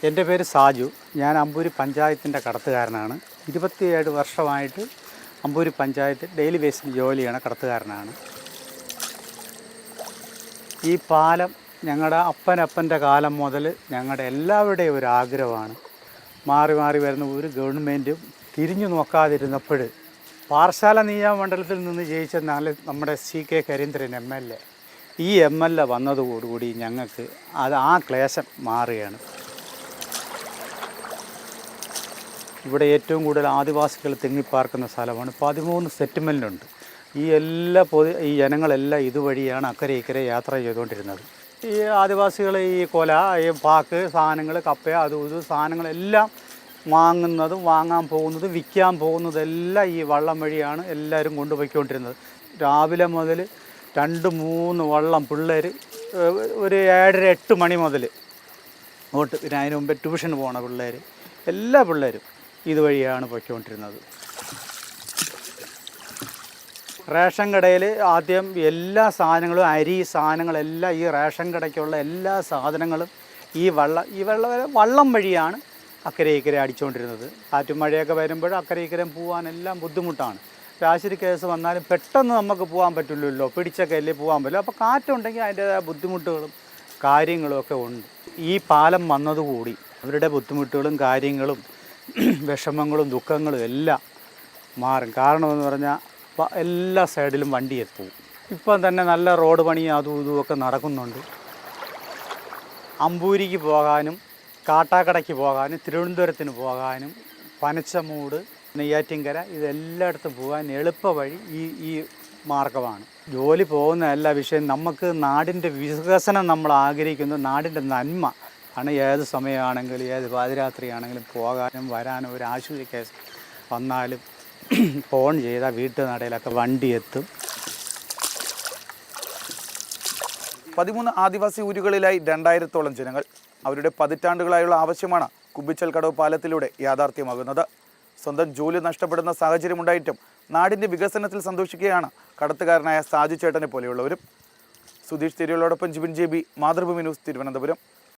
എൻ്റെ പേര് സാജു. ഞാൻ അമ്പൂരി പഞ്ചായത്തിൻ്റെ കടത്തുകാരനാണ്. 27 വർഷമായിട്ട് അമ്പൂരി പഞ്ചായത്ത് ഡെയിലി ബേസിൽ ജോലി ചെയ്യണ കടത്തുകാരനാണ്. ഈ പാലം ഞങ്ങളുടെ അപ്പൻ്റെ കാലം മുതൽ ഞങ്ങളുടെ എല്ലാവരുടെയും ഒരു ആഗ്രഹമാണ്. മാറി മാറി വരുന്ന ഒരു ഗവൺമെൻറ്റും തിരിഞ്ഞു നോക്കാതിരുന്നപ്പോൾ പാറശാല നിയോജകമണ്ഡലത്തിൽ നിന്ന് ജയിച്ച നമ്മുടെ CK കരീന്ദ്രൻ MLA, ഈ MLA വന്നതോടുകൂടി ഞങ്ങൾക്ക് ആ ക്ലേശം മാറുകയാണ്. ഇവിടെ ഏറ്റവും കൂടുതൽ ആദിവാസികൾ തിങ്ങിപ്പാർക്കുന്ന സ്ഥലമാണ്. 13 സെറ്റിൽമെൻറ്റുണ്ട്. ഈ ജനങ്ങളെല്ലാം ഇതുവഴിയാണ് അക്കരെ ഇക്കരെ യാത്ര ചെയ്തുകൊണ്ടിരുന്നത്. ഈ ആദിവാസികൾ ഈ കൊല, ഈ പാക്ക് സാധനങ്ങൾ, കപ്പ, ഇത് സാധനങ്ങളെല്ലാം വാങ്ങുന്നതും വാങ്ങാൻ പോകുന്നതും വിൽക്കാൻ പോകുന്നതെല്ലാം ഈ വള്ളം വഴിയാണ് എല്ലാവരും കൊണ്ടുപോയിക്കൊണ്ടിരുന്നത്. രാവിലെ മുതൽ 2-3 വള്ളം പിള്ളേർ ഒരു 7-8 മണി മുതൽ അങ്ങോട്ട്, പിന്നെ അതിന് മുമ്പേ ട്യൂഷന് പോണ പിള്ളേർ, എല്ലാ പിള്ളേരും ഇതുവഴിയാണ് പോയിക്കൊണ്ടിരുന്നത്. റേഷൻ കടയിൽ ആദ്യം എല്ലാ സാധനങ്ങളും, അരി സാധനങ്ങളെല്ലാം, ഈ റേഷൻ കടയ്ക്കുള്ള എല്ലാ സാധനങ്ങളും ഈ വള്ളം വഴിയാണ് അക്കരെ ഇക്കരെ അടിച്ചുകൊണ്ടിരുന്നത്. കാറ്റും മഴയൊക്കെ വരുമ്പോൾ അക്കരെ ഇക്കരെ പോകാനെല്ലാം ബുദ്ധിമുട്ടാണ്. രാശിരി കേസ് വന്നാലും പെട്ടെന്ന് നമുക്ക് പോകാൻ പറ്റില്ലല്ലോ, പിടിച്ചൊക്കെ അല്ലേ പോകാൻ പറ്റില്ല. അപ്പോൾ കാറ്റുണ്ടെങ്കിൽ അതിൻ്റേതായ ബുദ്ധിമുട്ടുകളും കാര്യങ്ങളും ഒക്കെ ഉണ്ട്. ഈ പാലം വന്നതുകൂടി അവരുടെ ബുദ്ധിമുട്ടുകളും കാര്യങ്ങളും വിഷമങ്ങളും ദുഃഖങ്ങളും എല്ലാം മാറും. കാരണമെന്ന് പറഞ്ഞാൽ എല്ലാ സൈഡിലും വണ്ടി എത്തും. ഇപ്പം തന്നെ നല്ല റോഡ് പണി അതും ഇതുമൊക്കെ നടക്കുന്നുണ്ട്. അമ്പൂരിക്ക് പോകാനും കാട്ടാക്കടയ്ക്ക് പോകാനും തിരുവനന്തപുരത്തിന് പോകാനും പനച്ചമൂട്, നെയ്യാറ്റിൻകര, ഇതെല്ലായിടത്തും പോകാൻ എളുപ്പ വഴി ഈ മാർഗമാണ്. ജോലി പോകുന്ന എല്ലാ വിഷയം നമുക്ക് നാടിൻ്റെ വികസനം നമ്മൾ ആഗ്രഹിക്കുന്നു, നാടിൻ്റെ നന്മ ആണ്. ഏത് സമയമാണെങ്കിലും ഏത് പാതിരാത്രിയാണെങ്കിലും പോകാനും വരാനും ഒരു ആശുപത്രി കേസ് വന്നാലും ഫോൺ ചെയ്താൽ വീട്ടുനടയിലൊക്കെ വണ്ടി എത്തും. 13 ആദിവാസി ഊരുകളിലായി 2000-ഓളം ജനങ്ങൾ. അവരുടെ പതിറ്റാണ്ടുകളായുള്ള ആവശ്യമാണ് കുബിച്ചൽ കടവ് പാലത്തിലൂടെ യാഥാർത്ഥ്യമാകുന്നത്. സ്വന്തം ജോലി നഷ്ടപ്പെടുന്ന സാഹചര്യമുണ്ടായിട്ടും നാടിൻ്റെ വികസനത്തിൽ സന്തോഷിക്കുകയാണ് കടത്തുകാരനായ സാജു ചേട്ടനെ പോലെയുള്ളവരും. സുധീഷ് തിരുവല്ലോടൊപ്പം ജിബിൻ JB, മാതൃഭൂമി ന്യൂസ്, തിരുവനന്തപുരം.